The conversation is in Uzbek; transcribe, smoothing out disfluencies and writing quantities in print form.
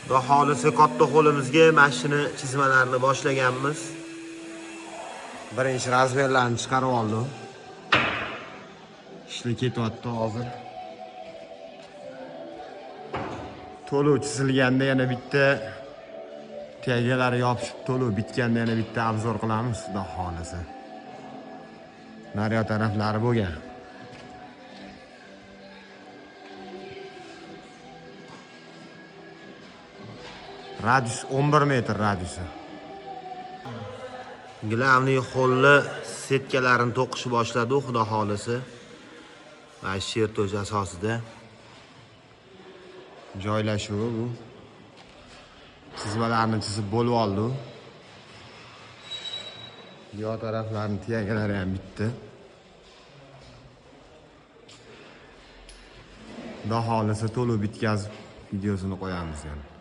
Xudo xolisi katta qo'limizga mashina chizmalarini boshlaganmiz. Birinchi razmerlarni chiqarib oldim. Ishlar ketyapti hozir. To'lov chizilganda yana bitta tagalari yopishib, to'lov bitganda yana bitta obzor qilamiz, xudo xolisi. Naryo taraflari bo'lgan. Radius 11 metr radiusi. Glavniy xo'lli setkalarini to'qishni boshladi, xudo xolisi. Mana sherto'j asosida joylashuvi bu. Chizmalarni chizib bo'lib oldi. Yo taraflarning tiyagalari ham bitdi. Xudo xolisi to'lov bitkazib videosini qo'yamiz yana.